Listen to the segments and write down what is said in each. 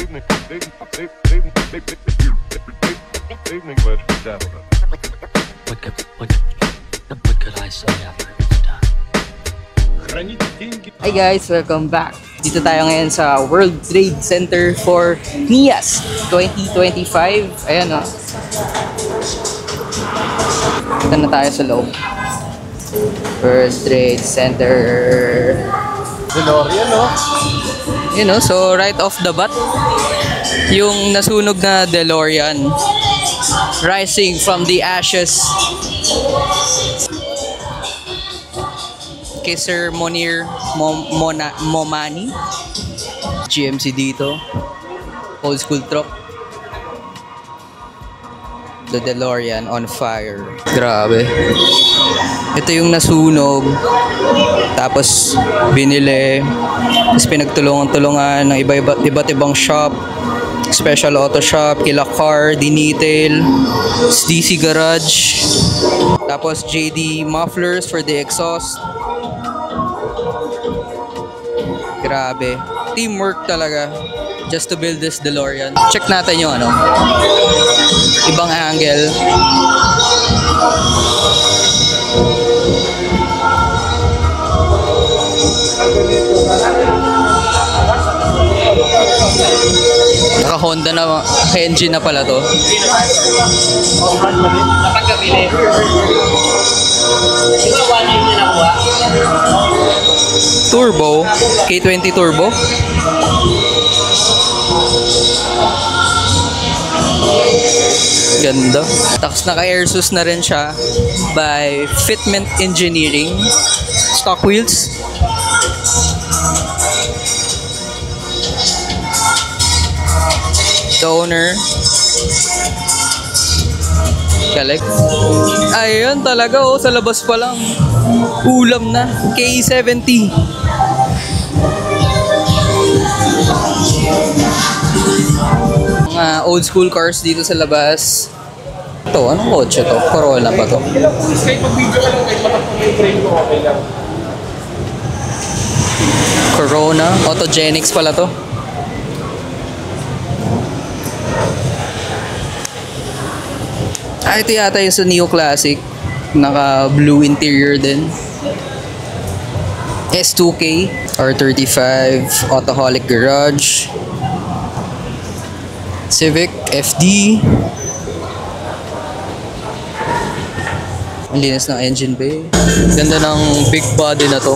Evening, ladies and gentlemen. What could I say after it's done? Hi guys, welcome back. Dito tayo ngayon sa World Trade Center for NIAS 2025. Ayan o. Ito na tayo sa loob. World Trade Center. DeLorean, no? You know, so right off the bat, yung nasunog na DeLorean rising from the ashes. Kay Sir Monir Momani. GMC dito. Old school truck. The DeLorean on fire. Grabe. Ito yung nasunog. Tapos binili. Tapos pinagtulungan-tulungan ng iba't ibang shop. Special Auto Shop, Kila Car, Dinitel, DC Garage. Tapos JD Mufflers for the exhaust. Grabe. Teamwork talaga. Just to build this DeLorean. Check natin yung ano. Ibang angle. Naka-Honda na engine na pala to. Napagkabili. Siguro 1 year na nakuha. Turbo, K20 Turbo. Ganda. Tapos naka-airsus na rin siya by Fitment Engineering. Stock wheels. The owner. Galing. Ayun talaga oh, sa labas pa lang. Ulam na. K70. Mga old school cars dito sa labas. Ito, anong kotse to? Corolla pa to? Corona. Autogenics pala to. Ito yata yung sa Neo Classic. Naka blue interior din. S2K R35 Autoholic Garage. Civic FD. Ang linis ng engine bay. Ganda ng big body na to.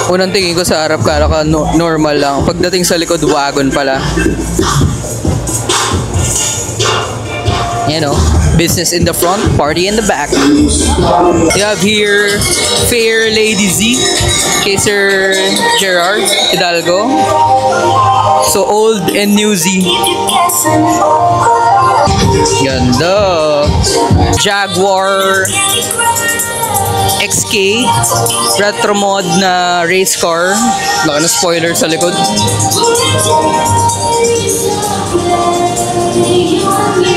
Unang tingin ko sa harap, kala ka normal lang. Pagdating sa likod, wagon pala. You know, business in the front, party in the back. You have here Fair Lady Z, kay Sir Gerard Hidalgo. So old and new Z. Ganda. Jaguar XK retro mod na race car. Laki na spoiler sa likod.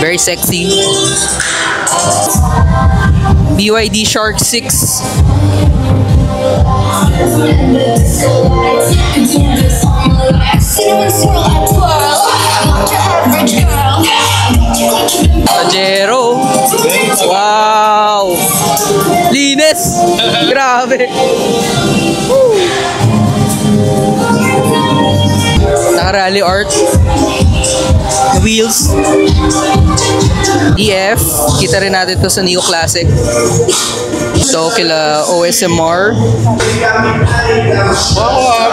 Very sexy. BYD Shark 6. Pajero. Wow. Linis. Grabe. Naka-rally art. Wheels. EF. Kita rin natin to sa Neo Classic. So, kila OSMR.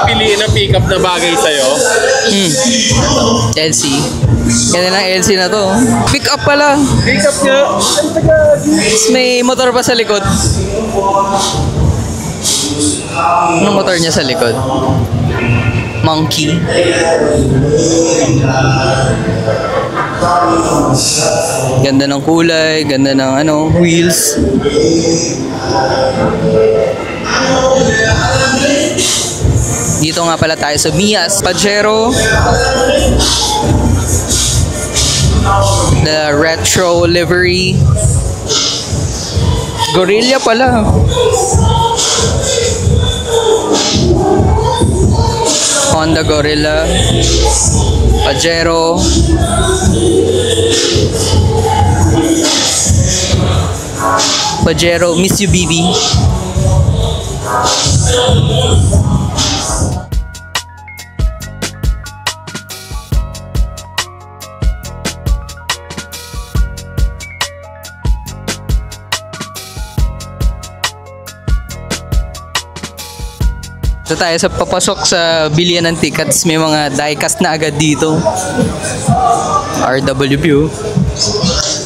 Piliin na pick-up na bagay sa'yo. LC. Ganda ng LC na to. Pick up pala. Pick up nga. May motor pa sa likod. Anong motor niya sa likod? Monkey. Ganda ng kulay, ganda ng wheels. Dito nga pala tayo sa Mias Pajero. The retro livery. Gorilla pala. Honda Gorilla. Pajero. Pajero, miss you, BB. Ito tayo sa papasok sa bilihan ng tickets. May mga diecast na agad dito. RWP.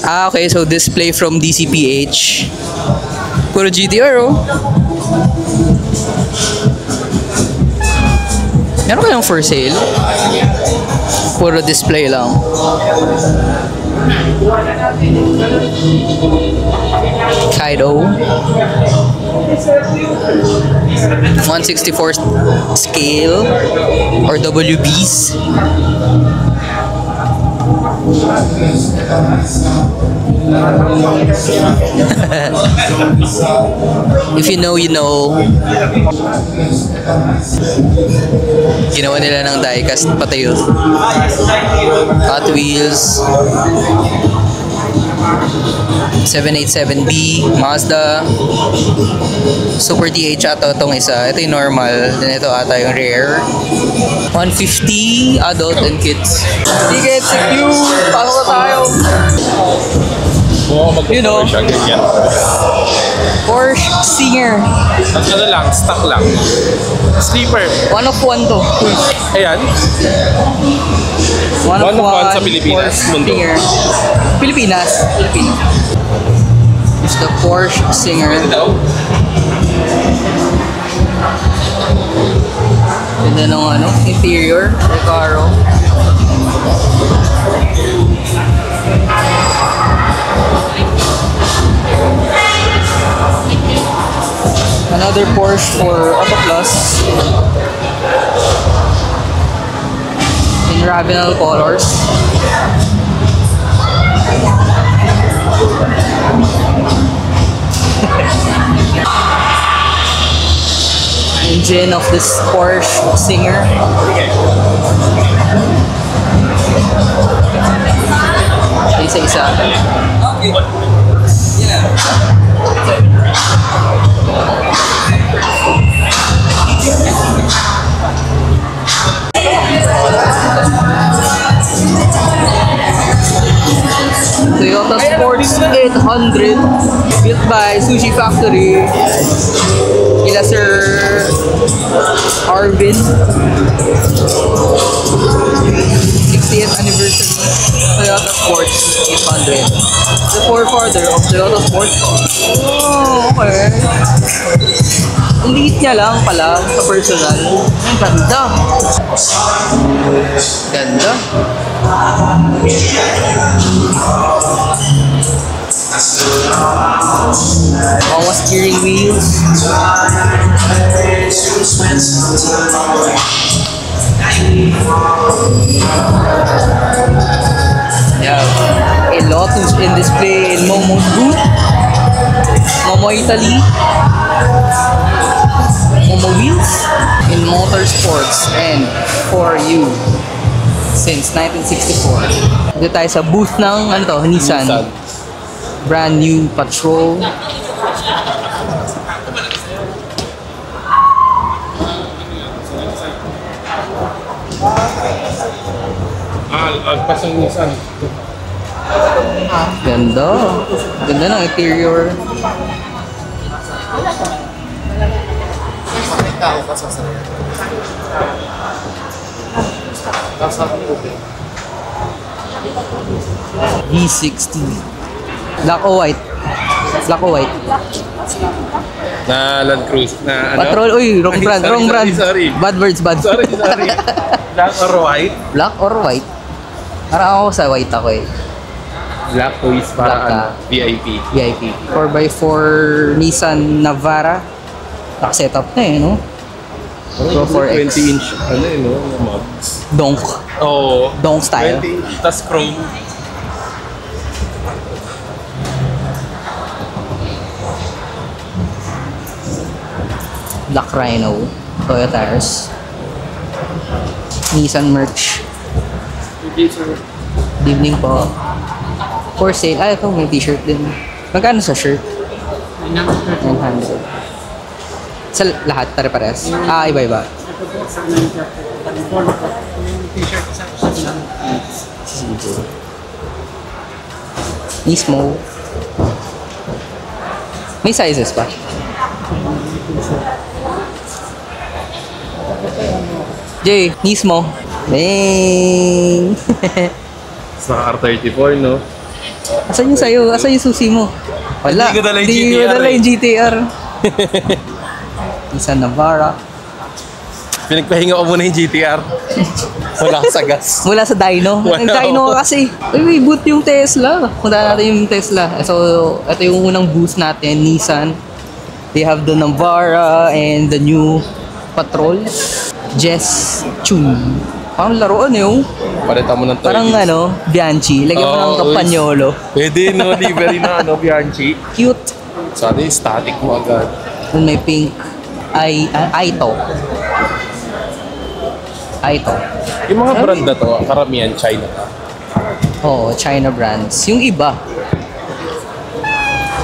Ah, okay. So, display from DCPH. Puro GTR, oh. Meron kayong for sale? Puro display lang. Kaido. 164 scale or WBs. If you know, you know. Ginawa nila ng diecast pati yun. Hot Wheels. 787B, Mazda, Super DH ata itong isa. Ito yung normal, then ito ata yung rare. 150 adult and kids. Ticket secure! Pasok na tayo! You know, siya, ganyan. Porsche Singer. Ano lang, stock lang. Sleeper. One of one to. Ayan. One of one sa Pilipinas, Porsche mundo. Singer. Pilipinas. It's the Porsche Singer. Ganda ng ano, interior, Recaro. Another Porsche for Auto Plus in Ravenel colors. Engine of this Porsche Singer. Isa-isa. Toyota Sports 800 built by Sushi Factory. Kila Sir Arvin. 60th anniversary Toyota Sports 800. The forefather of Toyota Sports car. Oh, okay. Ang liit niya lang pala sa personal. Ang ganda. Ganda. Mga steering wheels. Yeah, a Lotus in display in Momo's booth. Momo Italy. Momo Wheels in Motorsports and for you since 1964. Dito tayo sa booth ng ano to, Nissan. Brand new Patrol. Agpas ang Nissan. Ganda. Ganda ng interior. V60. Black o white? Black o white? Na Land Cruiser. Na ano? Patrol, uy, wrong brand, Sorry, wrong brand. sorry. Bad words, bad. Sorry. Black or white? Black or white? Parang ako sa white ako eh. Black toys para Black ka. VIP. VIP. 4x4 Nissan Navara. Naka-setup na eh, no? Pro 4X. 20 inch, ano yun, no? Mods. Donk. Oo. Donk style. 20 inch, tas chrome. Black Rhino. Toyo tires. Nissan merch. Good evening po. For sale. Ah, ito may t-shirt din. Magkano sa shirt? 900. Sa lahat, pare-pares? Ah, iba-iba. Mismo. May sizes pa? Jay, mismo. Dang! Sa R34, no? Asan yung sayo? Asan yung susi mo? Wala. Hindi ko dala yung Hindi GTR ko dala yung eh. GTR. Isa Navara. Pinagpahinga ko muna yung GTR. Wala ka sa gas. Mula sa dyno. Wala Ang dyno ako. kasi. Uy, may boot yung Tesla. Punta natin yung Tesla. So, ito yung unang boost natin, Nissan. They have the Navara and the new Patrol. Jess Chun. Parang laruan yung. Palitan mo ng 30. Parang ano, Bianchi. Lagyan mo ng Oo, Campagnolo. Pwede, no? Livery na, ano, Bianchi. Cute. Sana yung static mo agad. Then may pink. Aito. Aito. Yung mga brand na to, karamihan China ka. Oo, China brands. Yung iba.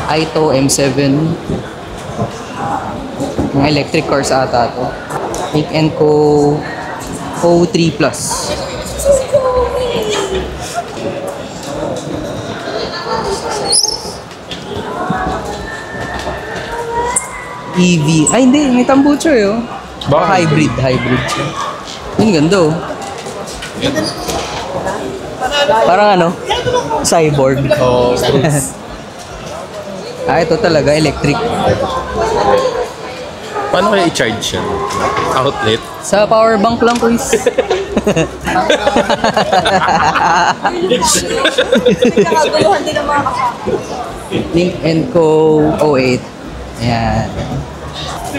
Aito, M7. Mga electric cars ata to. Make and Co. O3 Plus. EV. Ay, hindi. May tambucho eh. Oh. Bakit? Hybrid siya. Yung ganda oh. Parang ano? Cyborg. Oh, Ah, ito talaga, electric. paano kaya i-charge yan? Outlet? Sa power bank lang, please. Nakaguluhan din ang mga kasama. Link and Co. 08. Ayan.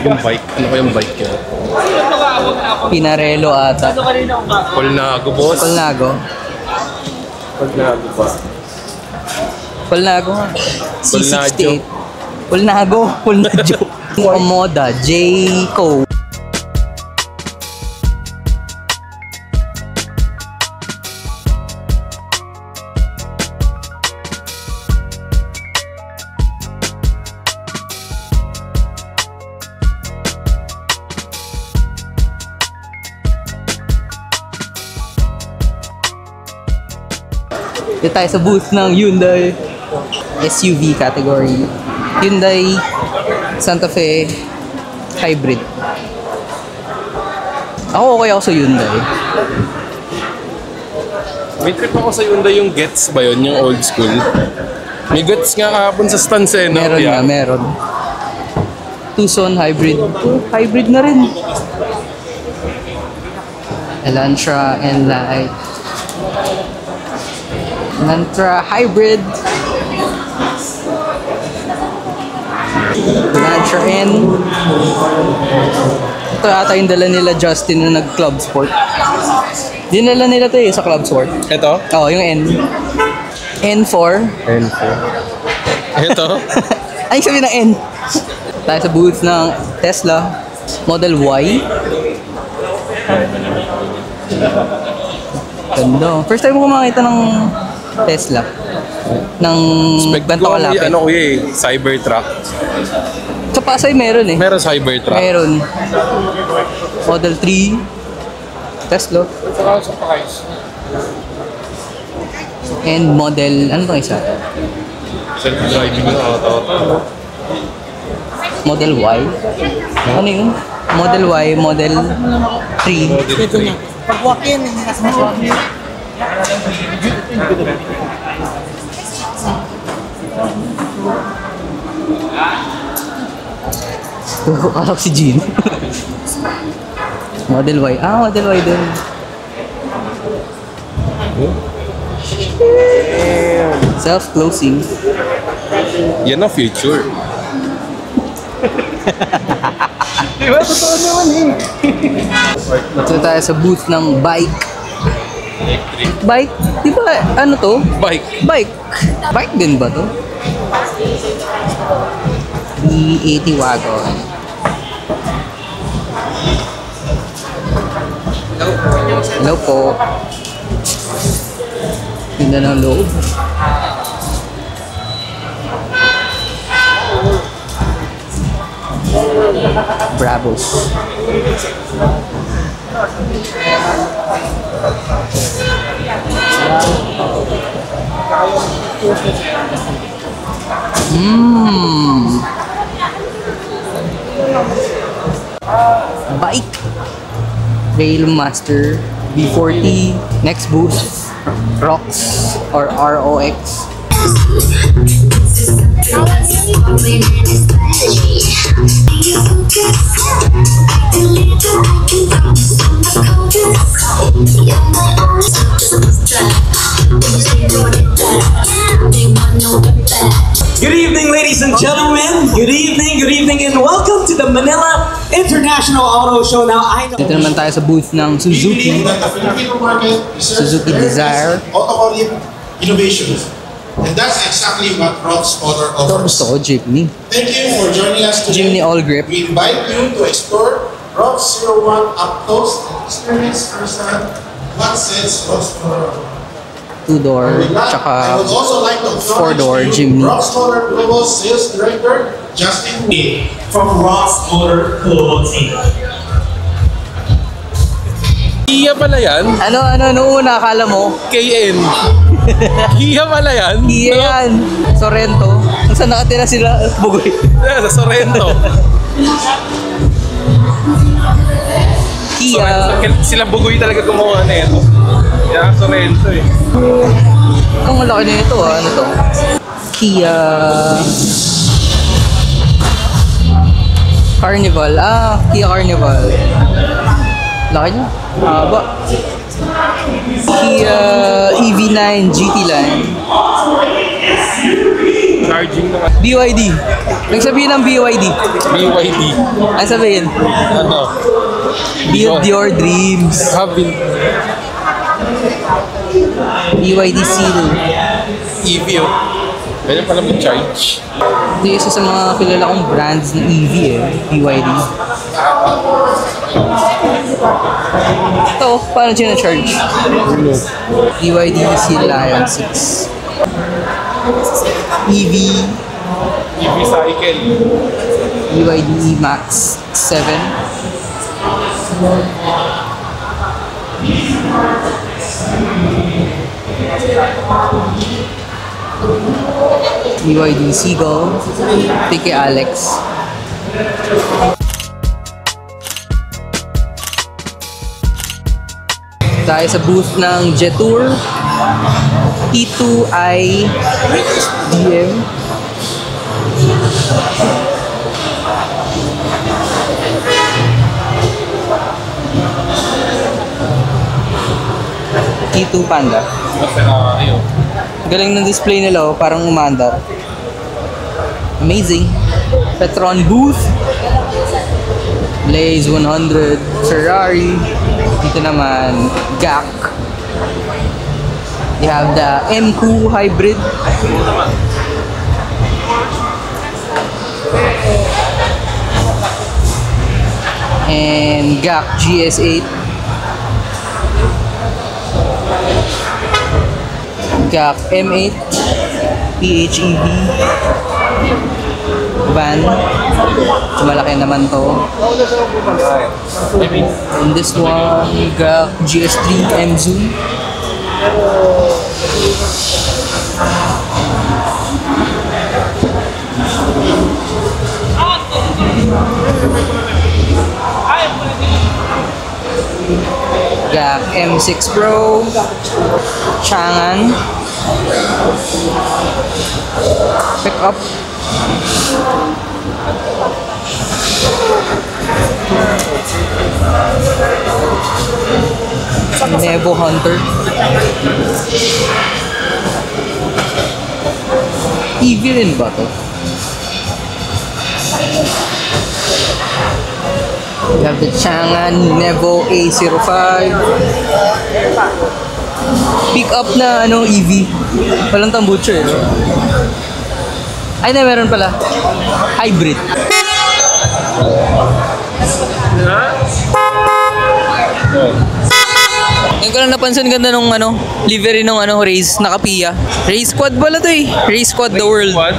Yung bike? Ano kaya yung bike yun? Pinarello ata. Colnago, boss. Colnago. Colnago ba? Colnago nga. Colnaggio. C68. Colnago. Colnaggio. Omoda. J. Co. Dito tayo sa booth ng Hyundai SUV category. Hyundai Santa Fe Hybrid. Ako okay ako sa Hyundai. May trip ako sa Hyundai yung Gets ba yun? Yung old school. May Gets nga kahapon sa stands eh. No? Meron nga, meron. Tucson Hybrid. Hybrid na rin. Elantra and Light. Elantra Hybrid. Elantra N. Ito ata yung dala nila Justin na nag-club sport. Dinala nila to eh sa club sport. Ito? Oo, yung N. N4. N4. Ito? Ay, sabi ng N. Tayo sa booth ng Tesla Model Y. Ganda. First time ko makita ng Tesla. Ng Spec ganito ko kalapit. ano ko eh, Cybertruck. Sa Pasay meron eh. Meron Cybertruck. Meron. Model 3. Tesla. And model, ano ba isa? Self-driving na auto. Model Y. Ano yun? Model Y, Model 3. Pag walk-in, hindi na sa walk-in. Akala ko si Jean. Model Y. Ah, Model Y din. Self-closing. Yan ang future. Diba? Totoo naman eh. Ito tayo sa booth ng bike. Electric. Bike? Di ba ano to? Bike. Bike. Bike din ba to? E80 wagon. Hello po. Tingnan ng loob. Bravos. Bike. Railmaster B40. Next boost. ROX or ROX. Good evening, ladies and gentlemen. Good evening, and welcome to the Manila International Auto Show. Now, I know. Dito naman tayo sa booth ng Suzuki. That the Filipino market Suzuki Desire. automotive innovations. And that's exactly what Rox Motor Ito offers. gusto ko, jeepney. Thank you for joining us today. Jeepney all grip. We invite you to explore Rox 01 up close and experience firsthand what sets Rox Motor. 2-door, With that, I tsaka would also like to acknowledge 4-door to you Jimny. Rox Motor Global Sales Director Justin A. From Ross Motor Global Team. Kia pala yan. Ano, una akala mo? KN. Kia pala yan. Kia yan. Sorrento. Kung saan nakatira sila, Bugoy. Sa Sorrento. Kia. Sila Bugoy talaga gumawa na ito. Kaya Sorrento eh. Ang malaki na ito Ano to? Kia. Carnival. Kia Carnival. Laki niya. Haba. Kia EV9 GT line. Charging naman. BYD. Nagsabihin ng BYD. BYD. Ano sabihin? Ano? Build your dreams. Habin. BYD Seal. EV oh. Pwede pala mag-charge. Ito yung isa sa mga kilala kong brands ng EV BYD. Ito, paano siya na-charge? BYD Seal Lion 6. EV. EV cycle. BYD Max 7. BYD Seagull. Tiki Alex. Tayo sa booth ng Jetour T2i DM. T2 Panda. Ayun. Galing ng display nila parang umandar. Amazing. Petron booth. Blaze 100, Ferrari. Dito naman, GAC. You have the M2 hybrid. And GAC GS8. GAC M8 PHEV van. Malaki naman to. And this one, GAC GS3 M Zoom. GAC M6 Pro. Chang'an. Pickup. Nevo Hunter. EV rin ba to? We have the Chang'an Nevo A05. Pick up na EV. Walang tambucho eh. Ay na, meron pala. Hybrid. Ngayon ko lang napansin, ganda nung livery nung race, naka-Pia. Race squad pala to eh. Race squad the world. What?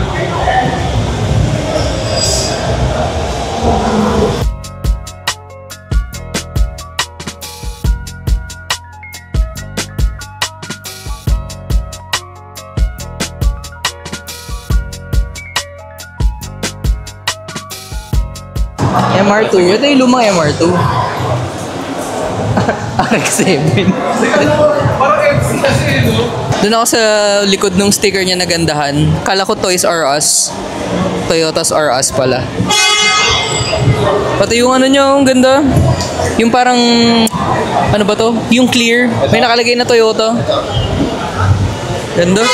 MR2. Ito yung lumang MR2. RX-7. Doon ako sa likod ng sticker niya nagandahan. Kala ko Toys R Us. Toyotas R Us pala. Pati yung niya, ang ganda. Yung parang, ano ba to? Yung clear. May nakalagay na Toyota. Ganda.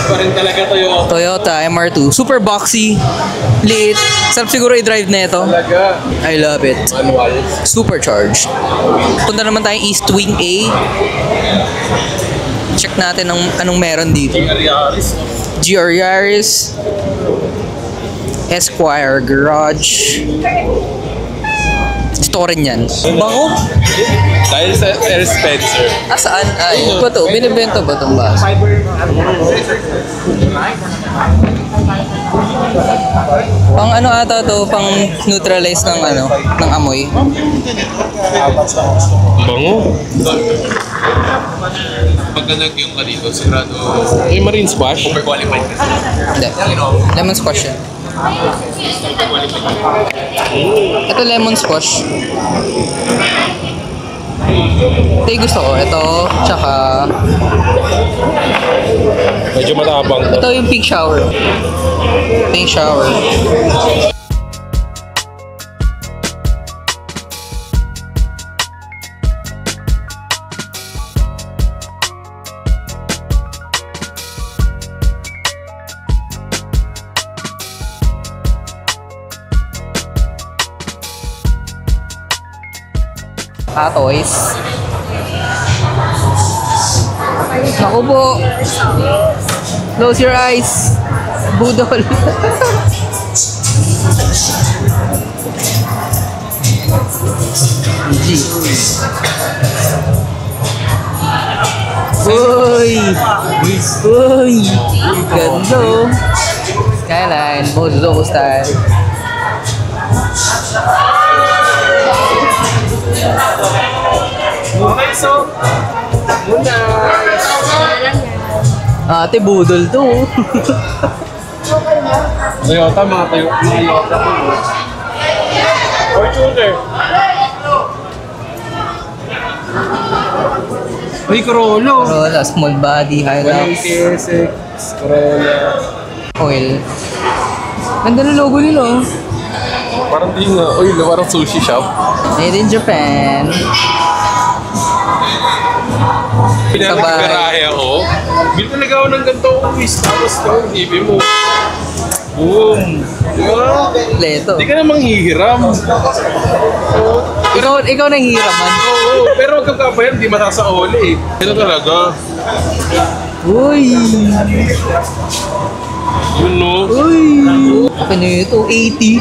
Pa rin talaga Toyota. Toyota MR2. Super boxy. Liit. Sarap siguro i-drive na ito. Talaga. I love it. Manual. Supercharged. Punta naman tayong East Wing A. Check natin anong meron dito. GR Yaris. Esquire Garage. Store yan. Bango? Dahil sa Air Spencer. Saan? Ay, ba to? Binibenta ba itong baso? Pang ata to? Pang neutralize ng amoy. Bango. Pagka yung ka dito, sigurado Marine Squash? overqualified ka. Hindi. Lemon squash yan. Ito lemon squash. Ito yung gusto ko. Ito, tsaka Medyo matabang to. ito yung pink shower. Pink shower. Toys. Naku po. Close your eyes. Budol. G. Uy! Uy! Ganda. Skyline. Mozo style. Ate, budol to. Toyota, mga Toyota. Fortuner. Uy, Corolla. Corolla, small body, Hilux, KSX, Corolla. oil. Ganda ng logo nila, oh. Parang di nga. Uy, parang sushi shop. Made in Japan. Pinagagarahe ako. Bil talaga ako ng ganito office. Tapos ito, ibig mo. Boom. Diba? Leto. Di ka namang hihiram. Ikaw nang hiraman. Oo, pero huwag kang kabayan, di matasaoli eh. Ito talaga. Uy! Yun no. Uy! Ano ito? 80.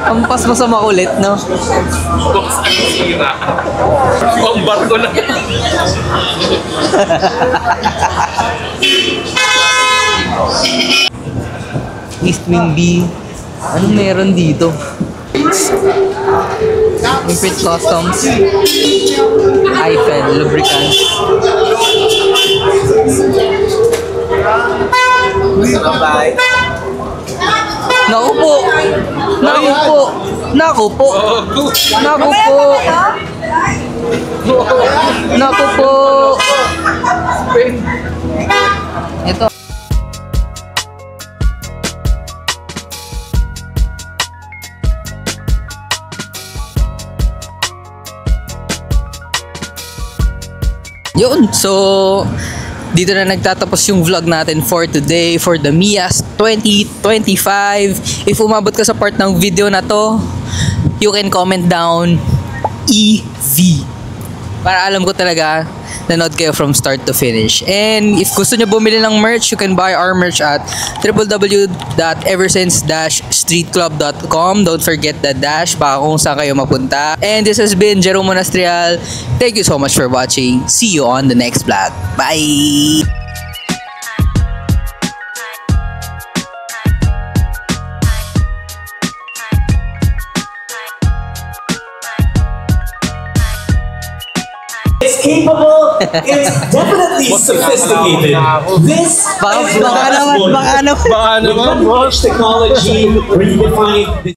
Ampas mo sa makulit, no? Box ang sira. Ang barko na. East Wing B. Anong meron dito? Imprint Customs. Eiffel Lubricants. Naku po! Naku po! Naku po! Naku po! Naku po! Ito. Yun, so dito na nagtatapos yung vlog natin for today for the Mias 2025. If umabot ka sa part ng video na to, you can comment down EV para alam ko talaga nanood kayo from start to finish. And if gusto nyo bumili ng merch, you can buy our merch at www.eversense-streetclub.com. Don't forget the dash baka kung saan kayo mapunta. And this has been Jerome Monastrial. Thank you so much for watching. See you on the next vlog. Bye! It's capable, it's definitely sophisticated. This Baka is naman, technology redefined.